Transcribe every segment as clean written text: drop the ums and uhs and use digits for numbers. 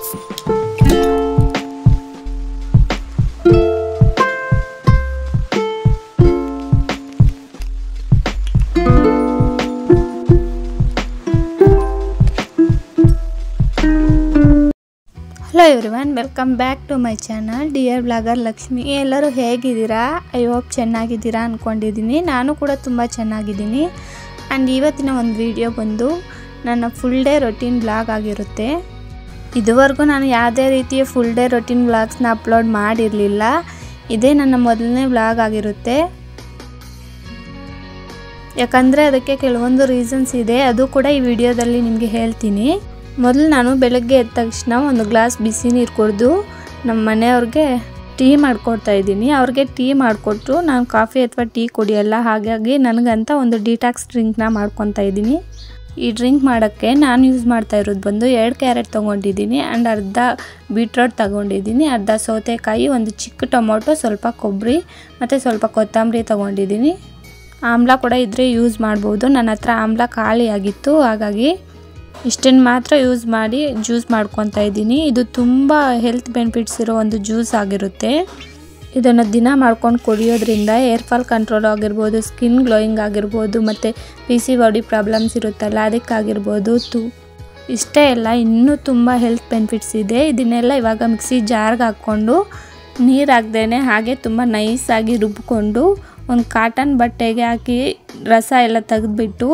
Hello everyone, welcome back to my channel dear blogger Lakshmi. ಎಲ್ಲರೂ ಹೇಗಿದ್ದೀರಾ? I hope ಚೆನ್ನಾಗಿದ್ದೀರಾ ಅಂದ್ಕೊಂಡಿದ್ದೀನಿ. ನಾನು ಕೂಡ ತುಂಬ ಚೆನ್ನಾಗಿದ್ದೀನಿ. ಆ್ಯಂಡ್ ಇವತ್ತಿನ ಒಂದು ವಿಡಿಯೋ ಬಂದು ನನ್ನ ಫುಲ್ ಡೇ ರೊಟೀನ್ ಬ್ಲಾಗ್ ಆಗಿರುತ್ತೆ. ಇದುವರೆಗೂ ನಾನು ಯಾವುದೇ ರೀತಿಯ ಫುಲ್ ಡೇ ರೊಟೀನ್ ಬ್ಲಾಗ್ಸ್ನ ಅಪ್ಲೋಡ್ ಮಾಡಿರಲಿಲ್ಲ. ಇದೇ ನನ್ನ ಮೊದಲನೇ ಬ್ಲಾಗ್ ಆಗಿರುತ್ತೆ. ಯಾಕಂದರೆ ಅದಕ್ಕೆ ಕೆಲವೊಂದು ರೀಸನ್ಸ್ ಇದೆ, ಅದು ಕೂಡ ಈ ವಿಡಿಯೋದಲ್ಲಿ ನಿಮಗೆ ಹೇಳ್ತೀನಿ. ಮೊದಲು ನಾನು ಬೆಳಗ್ಗೆ ಎದ್ದ ತಕ್ಷಣ ಒಂದು ಗ್ಲಾಸ್ ಬಿಸಿ ನೀರು ಕುಡಿದು ನಮ್ಮ ಮನೆಯವ್ರಿಗೆ ಟೀ ಮಾಡಿಕೊಡ್ತಾ ಇದ್ದೀನಿ. ಅವ್ರಿಗೆ ಟೀ ಮಾಡಿಕೊಟ್ರು ನಾನು ಕಾಫಿ ಅಥವಾ ಟೀ ಕುಡಿಯಲ್ಲ, ಹಾಗಾಗಿ ನನಗಂತ ಒಂದು ಡಿಟಾಕ್ಸ್ ಡ್ರಿಂಕ್ನ ಮಾಡ್ಕೊತಾ ಇದ್ದೀನಿ. ಈ ಡ್ರಿಂಕ್ ಮಾಡೋಕ್ಕೆ ನಾನು ಯೂಸ್ ಮಾಡ್ತಾ ಇರೋದು ಬಂದು 2 ಕ್ಯಾರೆಟ್ ತೊಗೊಂಡಿದ್ದೀನಿ ಆ್ಯಂಡ್ ಅರ್ಧ ಬೀಟ್ರೋಟ್ ತೊಗೊಂಡಿದ್ದೀನಿ, ಅರ್ಧ ಸೌತೆಕಾಯಿ, ಒಂದು ಚಿಕ್ಕ ಟೊಮೊಟೊ, ಸ್ವಲ್ಪ ಕೊಬ್ಬರಿ ಮತ್ತು ಸ್ವಲ್ಪ ಕೊತ್ತಂಬರಿ ತೊಗೊಂಡಿದ್ದೀನಿ. ಆಮ್ಲ ಕೂಡ ಇದ್ದರೆ ಯೂಸ್ ಮಾಡ್ಬೋದು. ನನ್ನ ಹತ್ರ ಆಮ್ಲ ಖಾಲಿ ಆಗಿತ್ತು, ಹಾಗಾಗಿ ಇಷ್ಟನ್ನು ಮಾತ್ರ ಯೂಸ್ ಮಾಡಿ ಜ್ಯೂಸ್ ಮಾಡ್ಕೊತಾ ಇದ್ದೀನಿ. ಇದು ತುಂಬ ಹೆಲ್ತ್ ಬೆನಿಫಿಟ್ಸ್ ಇರೋ ಒಂದು ಜ್ಯೂಸ್ ಆಗಿರುತ್ತೆ. ಇದನ್ನು ದಿನ ಮಾಡ್ಕೊಂಡು ಕುಡಿಯೋದ್ರಿಂದ ಏರ್ ಫಾಲ್ ಕಂಟ್ರೋಲ್ ಆಗಿರ್ಬೋದು, ಸ್ಕಿನ್ ಗ್ಲೋಯಿಂಗ್ ಆಗಿರ್ಬೋದು, ಮತ್ತು PCOD ಪ್ರಾಬ್ಲಮ್ಸ್ ಇರುತ್ತಲ್ಲ ಅದಕ್ಕಾಗಿರ್ಬೋದು. ಇಷ್ಟೇ ಎಲ್ಲ ಇನ್ನೂ ತುಂಬ ಹೆಲ್ತ್ ಬೆನಿಫಿಟ್ಸ್ ಇದೆ. ಇದನ್ನೆಲ್ಲ ಇವಾಗ ಮಿಕ್ಸಿ ಜಾರ್ಗೆ ಹಾಕ್ಕೊಂಡು ನೀರು ಹಾಕ್ದೇನೆ ಹಾಗೆ ತುಂಬ ನೈಸಾಗಿ ರುಬ್ಬಿಕೊಂಡು ಒಂದು ಕಾಟನ್ ಬಟ್ಟೆಗೆ ಹಾಕಿ ರಸ ಎಲ್ಲ ತೆಗೆದುಬಿಟ್ಟು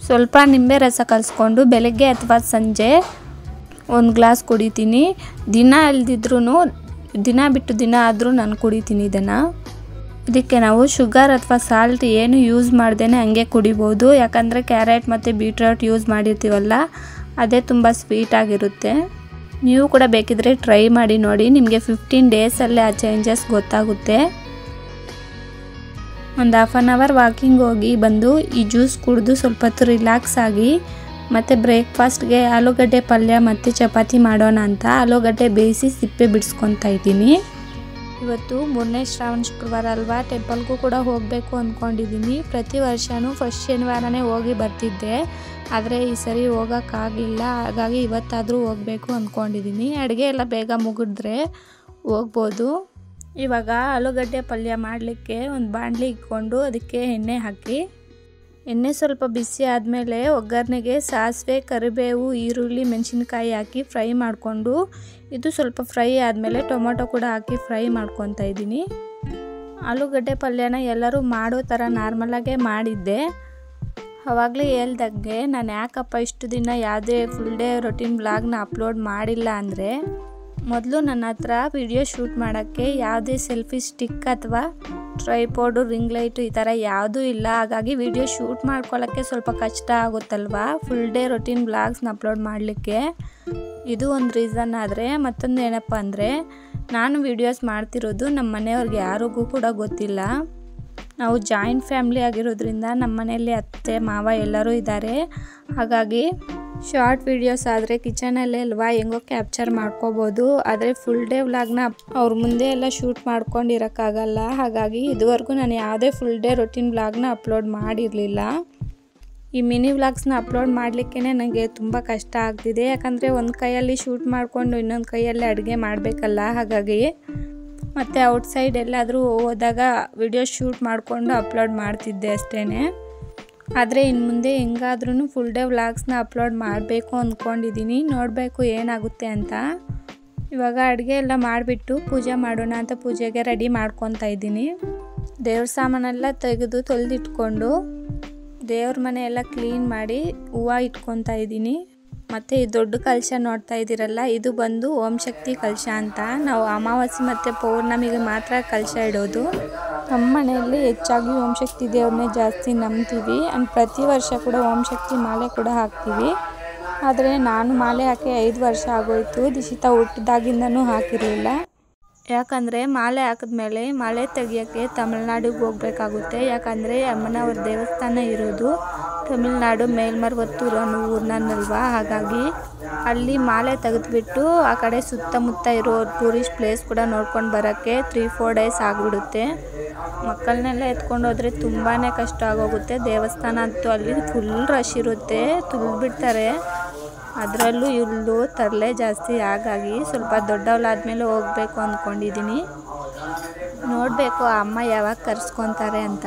ಸ್ವಲ್ಪ ನಿಂಬೆ ರಸ ಕಲಿಸ್ಕೊಂಡು ಬೆಳಗ್ಗೆ ಅಥವಾ ಸಂಜೆ ಒಂದು ಗ್ಲಾಸ್ ಕುಡಿತೀನಿ. ದಿನ ಇಲ್ದಿದ್ರೂ ದಿನ ಬಿಟ್ಟು ದಿನ ಆದರೂ ನಾನು ಕುಡಿತೀನಿ ಇದನ್ನು. ಇದಕ್ಕೆ ನಾವು ಶುಗರ್ ಅಥವಾ ಸಾಲ್ಟ್ ಏನು ಯೂಸ್ ಮಾಡ್ದೇನೆ ಹಂಗೆ ಕುಡಿಬೋದು. ಯಾಕಂದರೆ ಕ್ಯಾರೆಟ್ ಮತ್ತು ಬೀಟ್ರೋಟ್ ಯೂಸ್ ಮಾಡಿರ್ತೀವಲ್ಲ, ಅದೇ ತುಂಬ ಸ್ವೀಟಾಗಿರುತ್ತೆ. ನೀವು ಕೂಡ ಬೇಕಿದ್ರೆ ಟ್ರೈ ಮಾಡಿ ನೋಡಿ, ನಿಮಗೆ 15 ಡೇಸಲ್ಲೇ ಆ ಚೇಂಜಸ್ ಗೊತ್ತಾಗುತ್ತೆ. ಒಂದು ½ ಆನ್ ಅವರ್ ವಾಕಿಂಗ್ ಹೋಗಿ ಬಂದು ಈ ಜ್ಯೂಸ್ ಕುಡಿದು ಸ್ವಲ್ಪ ಹೊತ್ತು ರಿಲ್ಯಾಕ್ಸ್ ಆಗಿ ಮತ್ತು ಬ್ರೇಕ್ಫಾಸ್ಟ್ಗೆ ಆಲೂಗಡ್ಡೆ ಪಲ್ಯ ಮತ್ತು ಚಪಾತಿ ಮಾಡೋಣ ಅಂತ ಆಲೂಗಡ್ಡೆ ಬೇಯಿಸಿ ಸಿಪ್ಪೆ ಬಿಡಿಸ್ಕೊತಾ ಇದ್ದೀನಿ. ಇವತ್ತು 3ನೇ ಶ್ರಾವಣ ಶುಕ್ರವಾರ ಅಲ್ವಾ, ಟೆಂಪಲ್ಗೂ ಕೂಡ ಹೋಗಬೇಕು ಅಂದ್ಕೊಂಡಿದ್ದೀನಿ. ಪ್ರತಿ ವರ್ಷವೂ ಫಸ್ಟ್ ಶನಿವಾರನೇ ಹೋಗಿ ಬರ್ತಿದ್ದೆ, ಆದರೆ ಈ ಸರಿ ಹೋಗೋಕ್ಕಾಗಲಿಲ್ಲ. ಹಾಗಾಗಿ ಇವತ್ತಾದರೂ ಹೋಗಬೇಕು ಅಂದ್ಕೊಂಡಿದ್ದೀನಿ. ಅಡುಗೆ ಎಲ್ಲ ಬೇಗ ಮುಗಿದ್ರೆ ಹೋಗ್ಬೋದು. ಇವಾಗ ಆಲೂಗಡ್ಡೆ ಪಲ್ಯ ಮಾಡಲಿಕ್ಕೆ ಒಂದು ಬಾಣಲಿ ಇಟ್ಕೊಂಡು ಅದಕ್ಕೆ ಎಣ್ಣೆ ಹಾಕಿ, ಎಣ್ಣೆ ಸ್ವಲ್ಪ ಬಿಸಿ ಆದಮೇಲೆ ಒಗ್ಗರಣೆಗೆ ಸಾಸಿವೆ, ಕರಿಬೇವು, ಈರುಳ್ಳಿ, ಮೆಣಸಿನ್ಕಾಯಿ ಹಾಕಿ ಫ್ರೈ ಮಾಡಿಕೊಂಡು, ಇದು ಸ್ವಲ್ಪ ಫ್ರೈ ಆದಮೇಲೆ ಟೊಮೊಟೊ ಕೂಡ ಹಾಕಿ ಫ್ರೈ ಮಾಡ್ಕೊತಾ ಇದ್ದೀನಿ. ಆಲೂಗಡ್ಡೆ ಪಲ್ಯನ ಎಲ್ಲರೂ ಮಾಡೋ ಥರ ನಾರ್ಮಲಾಗೆ ಮಾಡಿದ್ದೆ. ಆವಾಗಲೇ ಹೇಳ್ದಾಗೆ ನಾನು ಯಾಕಪ್ಪ ಇಷ್ಟು ದಿನ ಯಾವುದೇ ಫುಲ್ ಡೇ ರೊಟೀನ್ ಬ್ಲಾಗ್ನ ಅಪ್ಲೋಡ್ ಮಾಡಿಲ್ಲ ಅಂದರೆ, ಮೊದಲು ನನ್ನ ಹತ್ರ ವಿಡಿಯೋ ಶೂಟ್ ಮಾಡೋಕ್ಕೆ ಯಾವುದೇ ಸೆಲ್ಫಿ ಸ್ಟಿಕ್ ಅಥವಾ ಟ್ರೈಪಾಡು, ರಿಂಗ್ ಲೈಟು ಈ ಥರ ಯಾವುದೂ ಇಲ್ಲ. ಹಾಗಾಗಿ ವಿಡಿಯೋ ಶೂಟ್ ಮಾಡ್ಕೊಳ್ಳೋಕ್ಕೆ ಸ್ವಲ್ಪ ಕಷ್ಟ ಆಗುತ್ತಲ್ವ ಫುಲ್ ಡೇ ರೊಟೀನ್ ಬ್ಲಾಗ್ಸ್ನ ಅಪ್ಲೋಡ್ ಮಾಡಲಿಕ್ಕೆ. ಇದು ಒಂದು ರೀಸನ್. ಆದರೆ ಮತ್ತೊಂದು ಏನಪ್ಪ ಅಂದರೆ, ನಾನು ವೀಡಿಯೋಸ್ ಮಾಡ್ತಿರೋದು ನಮ್ಮ ಮನೆಯವ್ರಿಗೆ ಯಾರಿಗೂ ಕೂಡ ಗೊತ್ತಿಲ್ಲ. ನಾವು ಜಾಯಿಂಟ್ ಫ್ಯಾಮ್ಲಿ ಆಗಿರೋದ್ರಿಂದ ನಮ್ಮ ಮನೆಯಲ್ಲಿ ಅತ್ತೆ ಮಾವ ಎಲ್ಲರೂ ಇದ್ದಾರೆ. ಹಾಗಾಗಿ ಶಾರ್ಟ್ ವೀಡಿಯೋಸ್ ಆದರೆ ಕಿಚನಲ್ಲೇ ಅಲ್ವಾ ಹೆಂಗೋ ಕ್ಯಾಪ್ಚರ್ ಮಾಡ್ಕೋಬೋದು. ಆದರೆ ಫುಲ್ ಡೇ ವ್ಲಾಗ್ನ ಅವ್ರ ಮುಂದೆ ಎಲ್ಲ ಶೂಟ್ ಮಾಡ್ಕೊಂಡಿರೋಕ್ಕಾಗಲ್ಲ. ಹಾಗಾಗಿ ಇದುವರೆಗೂ ನಾನು ಯಾವುದೇ ಫುಲ್ ಡೇ ರೊಟೀನ್ ವ್ಲಾಗ್ನ ಅಪ್ಲೋಡ್ ಮಾಡಿರಲಿಲ್ಲ. ಈ ಮಿನಿ ವ್ಲಾಗ್ಸ್ನ ಅಪ್ಲೋಡ್ ಮಾಡಲಿಕ್ಕೇ ನನಗೆ ತುಂಬ ಕಷ್ಟ ಆಗ್ತಿದೆ. ಯಾಕಂದರೆ ಒಂದು ಕೈಯಲ್ಲಿ ಶೂಟ್ ಮಾಡಿಕೊಂಡು ಇನ್ನೊಂದು ಕೈಯಲ್ಲಿ ಅಡುಗೆ ಮಾಡಬೇಕಲ್ಲ. ಹಾಗಾಗಿ ಮತ್ತು ಔಟ್ಸೈಡ್ ಎಲ್ಲಾದರೂ ಹೋದಾಗ ವಿಡಿಯೋ ಶೂಟ್ ಮಾಡಿಕೊಂಡು ಅಪ್ಲೋಡ್ ಮಾಡ್ತಿದ್ದೆ ಅಷ್ಟೇ. ಆದರೆ ಇನ್ನು ಮುಂದೆ ಹೆಂಗಾದ್ರೂ ಫುಲ್ ಡೇ ವ್ಲಾಗ್ಸ್ನ ಅಪ್ಲೋಡ್ ಮಾಡಬೇಕು ಅಂದ್ಕೊಂಡಿದ್ದೀನಿ. ನೋಡಬೇಕು ಏನಾಗುತ್ತೆ ಅಂತ. ಇವಾಗ ಅಡುಗೆ ಎಲ್ಲ ಮಾಡಿಬಿಟ್ಟು ಪೂಜೆ ಮಾಡೋಣ ಅಂತ ಪೂಜೆಗೆ ರೆಡಿ ಮಾಡ್ಕೊತಾ ಇದ್ದೀನಿ. ದೇವ್ರ ಸಾಮಾನೆಲ್ಲ ತೆಗೆದು ತೊಳೆದಿಟ್ಕೊಂಡು ದೇವ್ರ ಮನೆ ಎಲ್ಲ ಕ್ಲೀನ್ ಮಾಡಿ ಹೂವು ಇಟ್ಕೊತಾ ಇದ್ದೀನಿ. ಮತ್ತು ಈ ದೊಡ್ಡ ಕಲಶ ನೋಡ್ತಾ ಇದ್ದೀರಲ್ಲ, ಇದು ಬಂದು ಓಂ ಶಕ್ತಿ ಕಲಶ ಅಂತ. ನಾವು ಅಮಾವಾಸ್ಯೆ ಮತ್ತು ಪೌರ್ಣಮಿಗೆ ಮಾತ್ರ ಕಲಶ ಇಡೋದು. ನಮ್ಮ ಮನೆಯಲ್ಲಿ ಹೆಚ್ಚಾಗಿ ಓಂ ಶಕ್ತಿ ದೇವ್ರನ್ನೇ ಜಾಸ್ತಿ ನಂಬ್ತೀವಿ. ಆ್ಯಂಡ್ ಪ್ರತಿ ವರ್ಷ ಕೂಡ ಓಂ ಶಕ್ತಿ ಮಾಲೆ ಕೂಡ ಹಾಕ್ತೀವಿ. ಆದರೆ ನಾನು ಮಾಲೆ ಹಾಕಿ 5 ವರ್ಷ ಆಗೋಯ್ತು. ದಿಶಿತಾ ಹುಟ್ಟಿದಾಗಿಂದನೂ ಹಾಕಿರಲಿಲ್ಲ. ಯಾಕಂದರೆ ಮಾಲೆ ಹಾಕಿದ್ಮೇಲೆ ಮಾಲೆ ತೆಗಿಯೋಕ್ಕೆ ತಮಿಳ್ನಾಡಿಗೆ ಹೋಗಬೇಕಾಗುತ್ತೆ. ಯಾಕಂದರೆ ಅಮ್ಮನವ್ರ ದೇವಸ್ಥಾನ ಇರೋದು ತಮಿಳ್ನಾಡು ಮೇಲ್ಮರುವತ್ತೂರು ಅನ್ನೋ ಊರಿನಲ್ವಾ. ಹಾಗಾಗಿ ಅಲ್ಲಿ ಮಾಲೆ ತೆಗೆದುಬಿಟ್ಟು ಆ ಕಡೆ ಸುತ್ತಮುತ್ತ ಇರೋ ಟೂರಿಸ್ಟ್ ಪ್ಲೇಸ್ ಕೂಡ ನೋಡ್ಕೊಂಡು ಬರೋಕ್ಕೆ 3-4 ಡೇಸ್ ಆಗಿಬಿಡುತ್ತೆ. ಮಕ್ಕಳನ್ನೆಲ್ಲ ಎತ್ಕೊಂಡು ಹೋದರೆ ತುಂಬಾ ಕಷ್ಟ ಆಗೋಗುತ್ತೆ. ದೇವಸ್ಥಾನ ಅಂತೂ ಅಲ್ಲಿ ಫುಲ್ ರಶ್ ಇರುತ್ತೆ, ತುಳಿದ್ಬಿಡ್ತಾರೆ. ಅದರಲ್ಲೂ ಇಲ್ಲೂ ತರಲೆ ಜಾಸ್ತಿ, ಹಾಗಾಗಿ ಸ್ವಲ್ಪ ದೊಡ್ಡವಳಾದ್ಮೇಲೆ ಹೋಗಬೇಕು ಅಂದ್ಕೊಂಡಿದ್ದೀನಿ. ನೋಡಬೇಕು ಅಮ್ಮ ಯಾವಾಗ ಕರ್ಸ್ಕೊತಾರೆ ಅಂತ.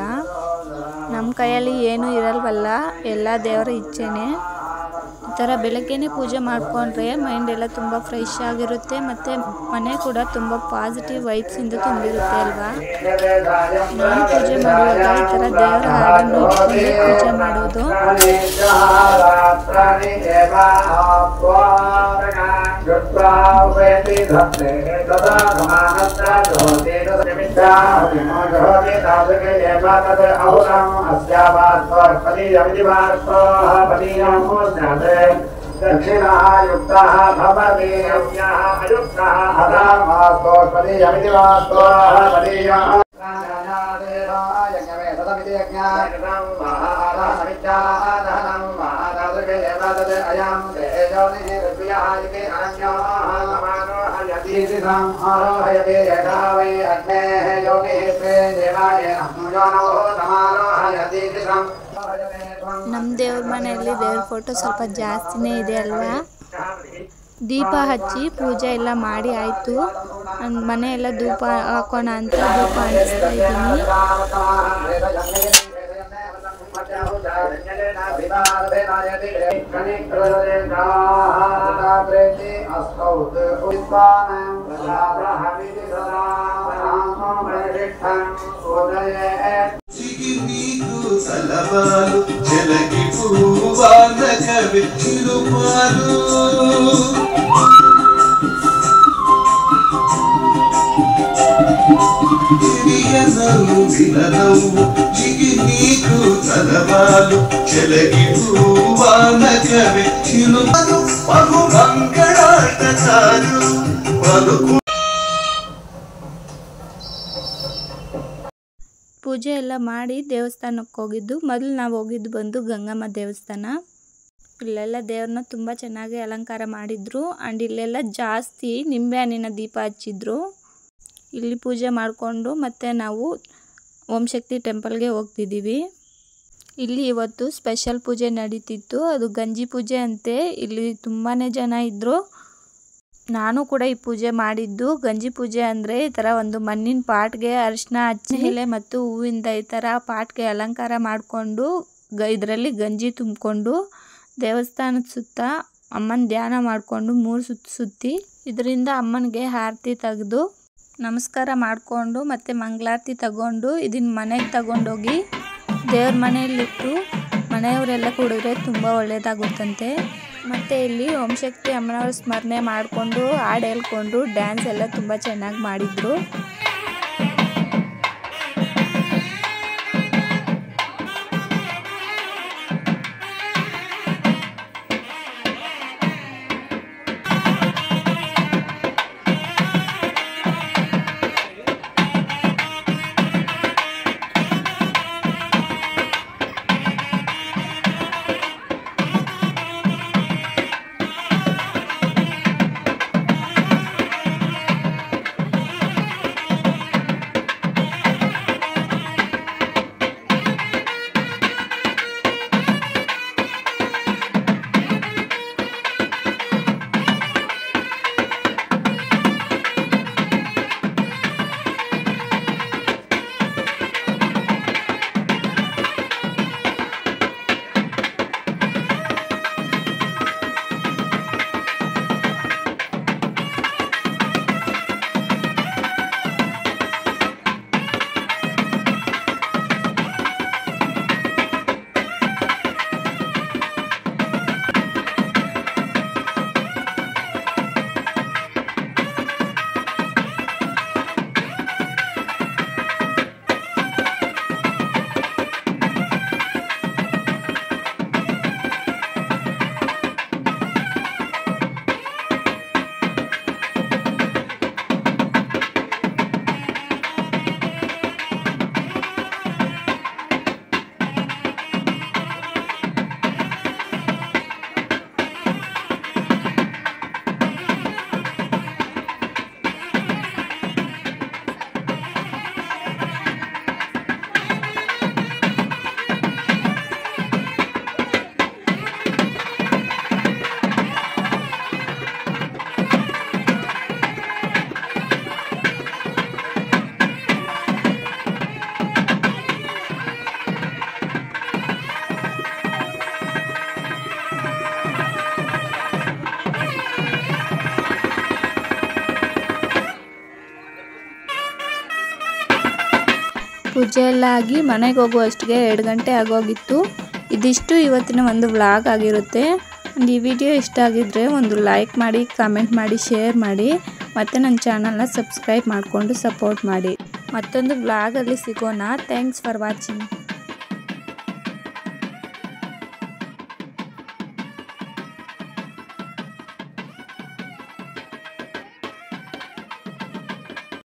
ನಮ್ಮ ಕೈಯಲ್ಲಿ ಏನೂ ಇರಲ್ವಲ್ಲ, ಎಲ್ಲ ದೇವರ ಇಚ್ಛೆನೇ. ಈ ಥರ ಬೆಳಗ್ಗೆನೇ ಪೂಜೆ ಮಾಡಿಕೊಂಡ್ರೆ ಮೈಂಡ್ ಎಲ್ಲ ತುಂಬ ಫ್ರೆಶ್ ಆಗಿರುತ್ತೆ, ಮತ್ತು ಮನೆ ಕೂಡ ತುಂಬ ಪಾಸಿಟಿವ್ ವೈಬ್ಸಿಂದ ತುಂಬಿರುತ್ತೆ ಅಲ್ವಾ. ನಾನು ಪೂಜೆ ಮಾಡುವಾಗ ಈ ಥರ ದೇವರ ಹಾಡನ್ನು ಇಟ್ಕೊಂಡೇ ಪೂಜೆ ಮಾಡೋದು. दक्षिणः युक्तः भवति यज्ञः अयुक्तः अदामास्तोष्पति यमिति वास्तोः पदीयः ನಮ್ಮ ದೇವ್ರ ಮನೆಯಲ್ಲಿ ದೇವ್ರ ಫೋಟೋ ಸ್ವಲ್ಪ ಜಾಸ್ತಿನೇ ಇದೆ ಅಲ್ವಾ. ದೀಪ ಹಚ್ಚಿ ಪೂಜೆ ಎಲ್ಲ ಮಾಡಿ ಆಯಿತು. ಮನೆಯೆಲ್ಲ ಧೂಪ ಹಾಕೋಣ ಅಂತ ಧೂಪ ಹಚ್ತಾ ಇದ್ದೀನಿ. సలవాలు చెలకి పూవాన కవి చిరుపాలు చిరియనవు విననవు జిగి నీకు సలవాలు చెలకి పూవాన కవి చిరుపాలు బహు మంగళాటసారు పలుకు. ಪೂಜೆ ಎಲ್ಲ ಮಾಡಿ ದೇವಸ್ಥಾನಕ್ಕೆ ಹೋಗಿದ್ದು. ಮೊದಲು ನಾವು ಹೋಗಿದ್ದು ಬಂದು ಗಂಗಮ್ಮ ದೇವಸ್ಥಾನ. ಇಲ್ಲೆಲ್ಲ ದೇವ್ರನ್ನ ತುಂಬ ಚೆನ್ನಾಗಿ ಅಲಂಕಾರ ಮಾಡಿದ್ರು. ಆ್ಯಂಡ್ ಇಲ್ಲೆಲ್ಲ ಜಾಸ್ತಿ ನಿಂಬೆ ಹಣ್ಣಿನ ದೀಪ ಹಚ್ಚಿದ್ರು. ಇಲ್ಲಿ ಪೂಜೆ ಮಾಡಿಕೊಂಡು ಮತ್ತೆ ನಾವು ಓಂ ಶಕ್ತಿ ಟೆಂಪಲ್ಗೆ ಹೋಗ್ತಿದ್ದೀವಿ. ಇಲ್ಲಿ ಇವತ್ತು ಸ್ಪೆಷಲ್ ಪೂಜೆ ನಡೀತಿತ್ತು, ಅದು ಗಂಜಿ ಪೂಜೆ ಅಂತೆ. ಇಲ್ಲಿ ತುಂಬಾ ಜನ ಇದ್ದರು. ನಾನು ಕೂಡ ಈ ಪೂಜೆ ಮಾಡಿದ್ದು. ಗಂಜಿ ಪೂಜೆ ಅಂದರೆ ಈ ಥರ ಒಂದು ಮಣ್ಣಿನ ಪಾಟ್ಗೆ ಅರಿಶಿನ ಹಚ್ಚಿ ಎಲೆ ಮತ್ತು ಹೂವಿಂದ ಈ ಥರ ಪಾಟ್ಗೆ ಅಲಂಕಾರ ಮಾಡಿಕೊಂಡು ಇದರಲ್ಲಿ ಗಂಜಿ ತುಂಬಿಕೊಂಡು ದೇವಸ್ಥಾನದ ಸುತ್ತ ಅಮ್ಮನ ಧ್ಯಾನ ಮಾಡಿಕೊಂಡು 3 ಸುತ್ತು ಸುತ್ತಿ ಇದರಿಂದ ಅಮ್ಮನಿಗೆ ಆರತಿ ತೆಗೆದು ನಮಸ್ಕಾರ ಮಾಡಿಕೊಂಡು ಮತ್ತು ಮಂಗಳಾರತಿ ತಗೊಂಡು ಇದನ್ನು ಮನೆಗೆ ತಗೊಂಡೋಗಿ ದೇವ್ರ ಮನೆಯಲ್ಲಿಟ್ಟು ಮನೆಯವರೆಲ್ಲ ಕುಡಿದ್ರೆ ತುಂಬ ಒಳ್ಳೆಯದಾಗುತ್ತಂತೆ. ಮತ್ತು ಇಲ್ಲಿ ಓಂ ಶಕ್ತಿ ಅಮ್ಮನವ್ರ ಸ್ಮರಣೆ ಮಾಡಿಕೊಂಡು ಹಾಡು ಹೇಳ್ಕೊಂಡು ಡ್ಯಾನ್ಸ್ ಎಲ್ಲ ತುಂಬ ಚೆನ್ನಾಗಿ ಮಾಡಿದರು. ಪೂಜೆ ಎಲ್ಲ ಆಗಿ ಮನೆಗೆ ಹೋಗುವಷ್ಟಿಗೆ 2 ಗಂಟೆ ಆಗೋಗಿತ್ತು. ಇದಿಷ್ಟು ಇವತ್ತಿನ ಒಂದು ವ್ಲಾಗ್ ಆಗಿರುತ್ತೆ. ಈ ವಿಡಿಯೋ ಇಷ್ಟ ಆಗಿದ್ರೆ ಒಂದು ಲೈಕ್ ಮಾಡಿ, ಕಾಮೆಂಟ್ ಮಾಡಿ, ಶೇರ್ ಮಾಡಿ, ಮತ್ತು ನನ್ನ ಚಾನಲ್ನ ಸಬ್ಸ್ಕ್ರೈಬ್ ಮಾಡಿಕೊಂಡು ಸಪೋರ್ಟ್ ಮಾಡಿ. ಮತ್ತೊಂದು ವ್ಲಾಗಲ್ಲಿ ಸಿಗೋಣ. Thanks for watching.